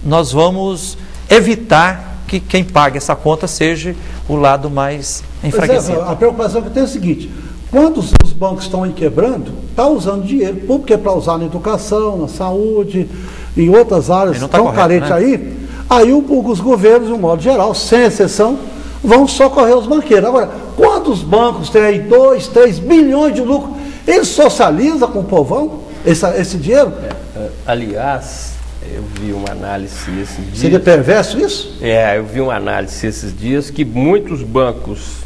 nós vamos evitar que quem pague essa conta seja o lado mais enfraquecido. A preocupação que eu tenho é o seguinte: quando os bancos estão aí quebrando, está usando dinheiro público que é para usar na educação, na saúde, em outras áreas tão carentes, né? Aí os governos, de um modo geral, sem exceção, vão socorrer os banqueiros. Agora, quando os bancos têm aí 2, 3 bilhões de lucro, eles socializam com o povão esse dinheiro? Aliás, eu vi uma análise esses dias... Seria perverso isso? Eu vi uma análise esses dias que muitos bancos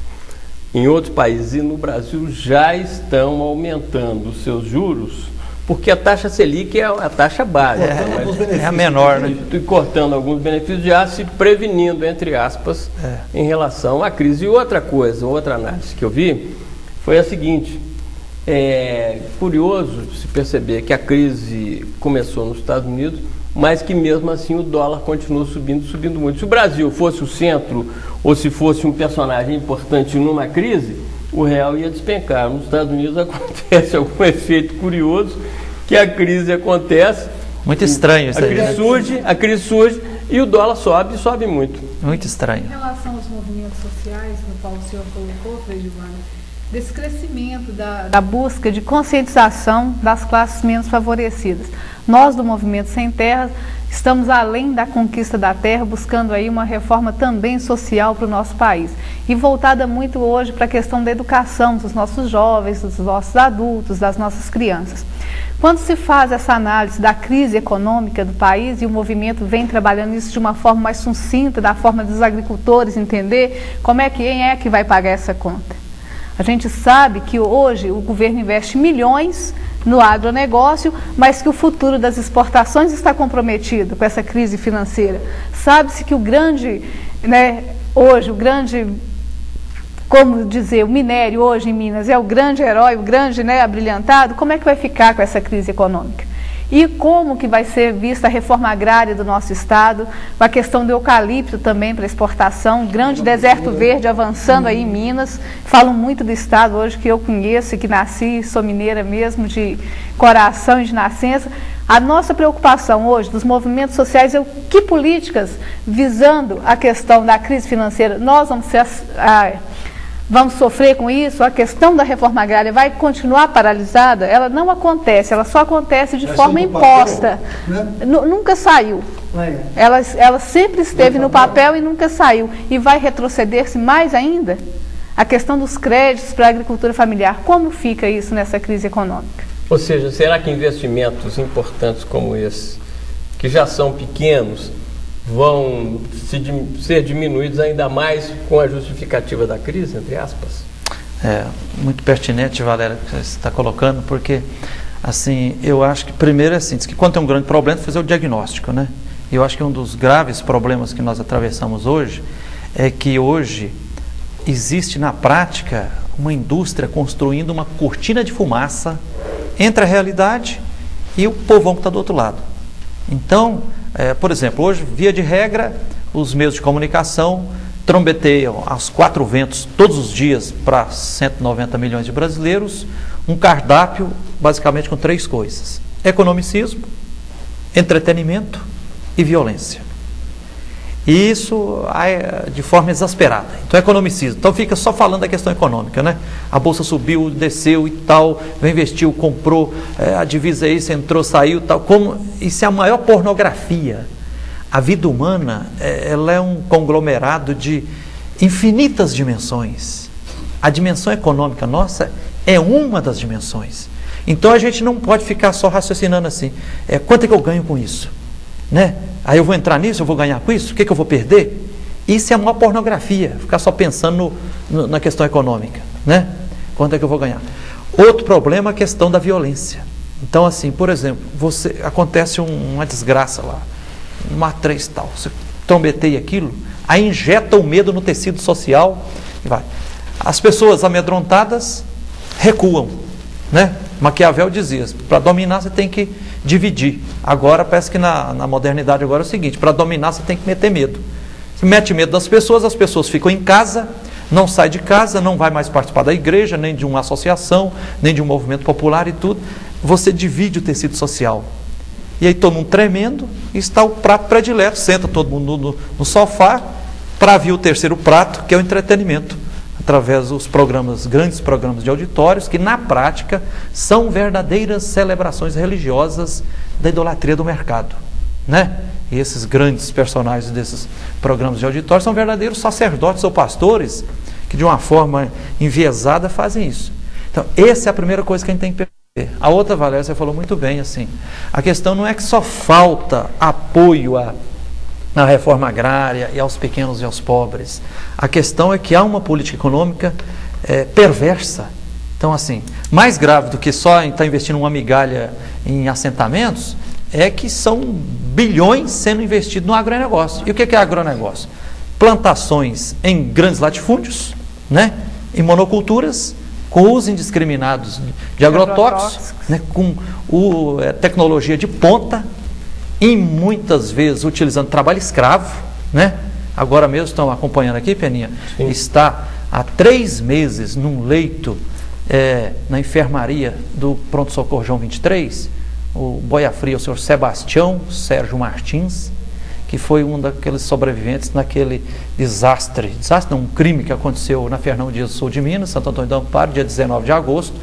em outros países e no Brasil já estão aumentando os seus juros, porque a taxa Selic é a taxa base. É a menor, né? E cortando alguns benefícios, já se prevenindo, entre aspas, em relação à crise. E outra coisa, outra análise que eu vi, foi a seguinte: curioso se perceber que a crise começou nos Estados Unidos, mas que mesmo assim o dólar continuou subindo muito. Se o Brasil fosse o centro, ou se fosse um personagem importante numa crise, o real ia despencar. Nos Estados Unidos acontece algum efeito curioso, que a crise acontece. Muito estranho isso aí. A crise surge e o dólar sobe muito. Muito estranho. Em relação aos movimentos sociais, no qual o senhor colocou, Frei Gilvano, desse crescimento da busca de conscientização das classes menos favorecidas. Nós, do Movimento Sem Terra, estamos além da conquista da terra, buscando aí uma reforma também social para o nosso país. E voltada muito hoje para a questão da educação dos nossos jovens, dos nossos adultos, das nossas crianças. Quando se faz essa análise da crise econômica do país, e o movimento vem trabalhando isso de uma forma mais sucinta, da forma dos agricultores entender quem é que vai pagar essa conta. A gente sabe que hoje o governo investe milhões no agronegócio, mas que o futuro das exportações está comprometido com essa crise financeira. Sabe-se que o grande, o minério hoje em Minas é o grande herói, o grande, abrilhantado. Como é que vai ficar com essa crise econômica? E como que vai ser vista a reforma agrária do nosso estado, com a questão do eucalipto também para exportação, grande deserto verde avançando aí em Minas. Falam muito do estado hoje que eu conheço e que nasci, sou mineira mesmo, de coração e de nascença. A nossa preocupação hoje dos movimentos sociais é que políticas visando a questão da crise financeira nós vamos sofrer com isso. A questão da reforma agrária vai continuar paralisada? Ela não acontece, ela só acontece de forma imposta. Nunca saiu. Ela sempre esteve no papel e nunca saiu. E vai retroceder-se mais ainda? A questão dos créditos para a agricultura familiar, como fica isso nessa crise econômica? Ou seja, será que investimentos importantes como esse, que já são pequenos, vão ser diminuídos ainda mais com a justificativa da crise, entre aspas? Muito pertinente, Valéria, que você está colocando, porque, assim, eu acho que, primeiro, diz que quando tem um grande problema, fazer o diagnóstico, né? Eu acho que um dos graves problemas que nós atravessamos hoje é que hoje existe, na prática, uma indústria construindo uma cortina de fumaça entre a realidade e o povão que está do outro lado. Então, por exemplo, hoje, via de regra, os meios de comunicação trombeteiam aos 4 ventos todos os dias para 190 milhões de brasileiros um cardápio basicamente com 3 coisas: economicismo, entretenimento e violência. E isso de forma exasperada. Então, economicismo. Então, fica só falando da questão econômica, né? A bolsa subiu, desceu e tal, investiu, comprou, a divisa aí, entrou, saiu, tal. Isso é a maior pornografia. A vida humana, ela é um conglomerado de infinitas dimensões. A dimensão econômica nossa é uma das dimensões. Então, a gente não pode ficar só raciocinando assim: quanto é que eu ganho com isso? Né? Aí eu vou entrar nisso, eu vou ganhar com isso? O que eu vou perder? Isso é a maior pornografia, ficar só pensando na questão econômica, né? Quanto é que eu vou ganhar? Outro problema é a questão da violência. Então, assim, por exemplo, acontece uma desgraça lá, uma A3 tal, você trombeteia aquilo, aí injeta o medo no tecido social e vai. As pessoas amedrontadas recuam, né? Maquiavel dizia: para dominar você tem que dividir. Agora parece que na modernidade agora é o seguinte: para dominar você tem que meter medo. Você mete medo das pessoas, as pessoas ficam em casa, não sai de casa, não vai mais participar da igreja, nem de uma associação, nem de um movimento popular e tudo. Você divide o tecido social. e aí todo mundo tremendo, e está o prato predileto, senta todo mundo no sofá para ver o terceiro prato, que é o entretenimento, através dos grandes programas de auditórios, que na prática são verdadeiras celebrações religiosas da idolatria do mercado, né? E esses grandes personagens desses programas de auditório são verdadeiros sacerdotes ou pastores que de uma forma enviesada fazem isso. Então, essa é a primeira coisa que a gente tem que perceber. A outra, Valéria, você falou muito bem, assim, a questão não é que só falta apoio na reforma agrária e aos pequenos e aos pobres. A questão é que há uma política econômica perversa. Então, assim, mais grave do que só estar investindo uma migalha em assentamentos, é que são bilhões sendo investidos no agronegócio. E o que é agronegócio? Plantações em grandes latifúndios, né? Em monoculturas, com uso indiscriminados de agrotóxicos, né? Com tecnologia de ponta, e muitas vezes utilizando trabalho escravo, né? Agora mesmo estão acompanhando aqui, Peninha, sim, está há 3 meses num leito na enfermaria do Pronto-Socorro João 23, o boia-fria, o senhor Sebastião Sérgio Martins, que foi um daqueles sobreviventes naquele desastre não, um crime que aconteceu na Fernão Dias do Sul de Minas, Santo Antônio do Amparo, dia 19 de agosto,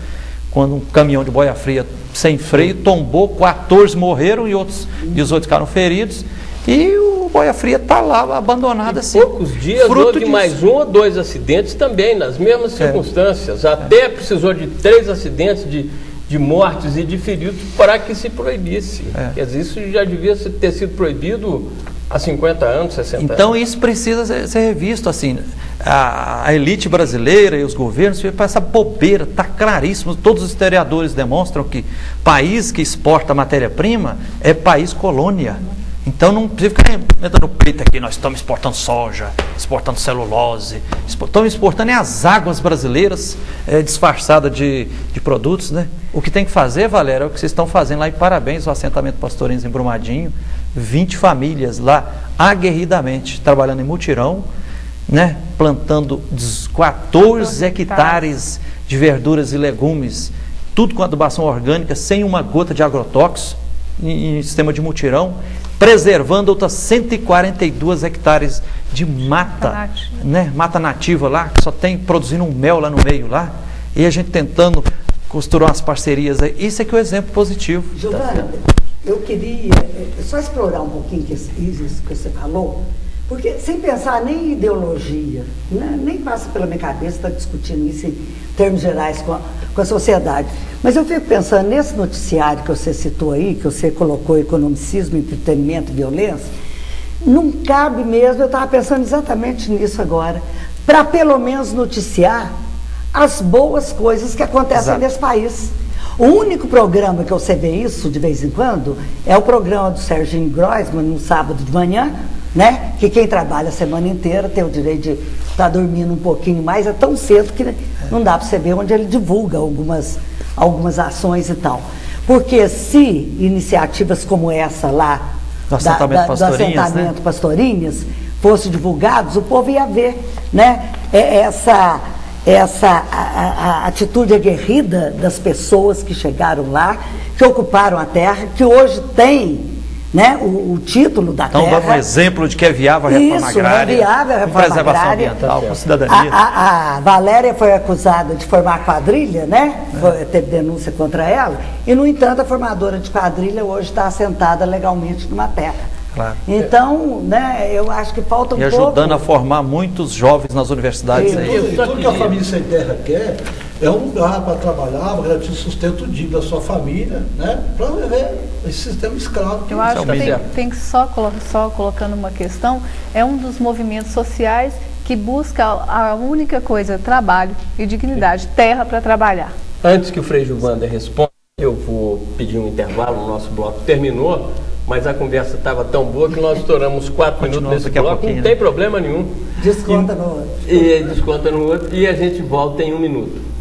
quando um caminhão de boia-fria sem freio tombou, 14 morreram e outros 18 ficaram feridos, e o boia-fria está lá abandonado assim. Poucos dias houve mais 1 ou 2 acidentes também, nas mesmas circunstâncias. Até precisou de 3 acidentes de mortes e de feridos para que se proibisse. Quer dizer, isso já devia ter sido proibido há 50 anos, 60 anos. Então isso precisa ser revisto, assim, a elite brasileira e os governos, para essa bobeira, está claríssimo, todos os historiadores demonstram que país que exporta matéria-prima é país colônia. Então não precisa ficar metendo no peito aqui, nós estamos exportando soja, exportando celulose, estamos exportando as águas brasileiras disfarçadas de produtos, né? O que tem que fazer, Valéria, é o que vocês estão fazendo lá, e parabéns ao assentamento Pastorinhos em Brumadinho, 20 famílias lá, aguerridamente, trabalhando em mutirão, né? Plantando 14 hectares de verduras e legumes, tudo com adubação orgânica, sem uma gota de agrotóxico, em sistema de mutirão, preservando outras 142 hectares de mata, né? Mata nativa lá, que só tem produzindo um mel lá no meio lá, e a gente tentando costurar umas parcerias aí. Isso é que é o exemplo positivo. Giovana, eu queria só explorar um pouquinho isso que você falou, porque sem pensar nem em ideologia, né? Nem passa pela minha cabeça estar discutindo isso em termos gerais com a sociedade. Mas eu fico pensando nesse noticiário que você citou aí, que você colocou economicismo, entretenimento e violência, não cabe mesmo, eu estava pensando exatamente nisso agora, para pelo menos noticiar as boas coisas que acontecem nesse país. O único programa que você vê isso de vez em quando é o programa do Serginho Groisman, no sábado de manhã, né? Que quem trabalha a semana inteira tem o direito de estar dormindo um pouquinho mais, é tão cedo que não dá para você ver onde ele divulga algumas ações e tal. Porque se iniciativas como essa lá, do assentamento Pastorinhas, fossem divulgados, o povo ia ver, né? A atitude aguerrida das pessoas que chegaram lá, que ocuparam a terra, que hoje tem, né, o título da terra. Então, dando um exemplo de que é viável a reforma agrária, é viável a reforma preservação ambiental, com cidadania. A Valéria foi acusada de formar quadrilha, né? Teve denúncia contra ela, e, no entanto, a formadora de quadrilha hoje está assentada legalmente numa terra. Claro. Então, né, eu acho que falta um pouco... E ajudando a formar muitos jovens nas universidades. Tudo que a família sem terra quer é um lugar para trabalhar, para garantir sustento digno da sua família, né, para viver esse sistema escravo. Eu acho que tem que só colocando uma questão, é um dos movimentos sociais que busca a única coisa, trabalho e dignidade, terra para trabalhar. Antes que o Frei Gilvander responda, eu vou pedir um intervalo, o nosso bloco terminou, mas a conversa estava tão boa que nós estouramos 4 minutos nesse bloco, não tem problema nenhum. Desconta no outro. Desconta no outro e a gente volta em 1 minuto.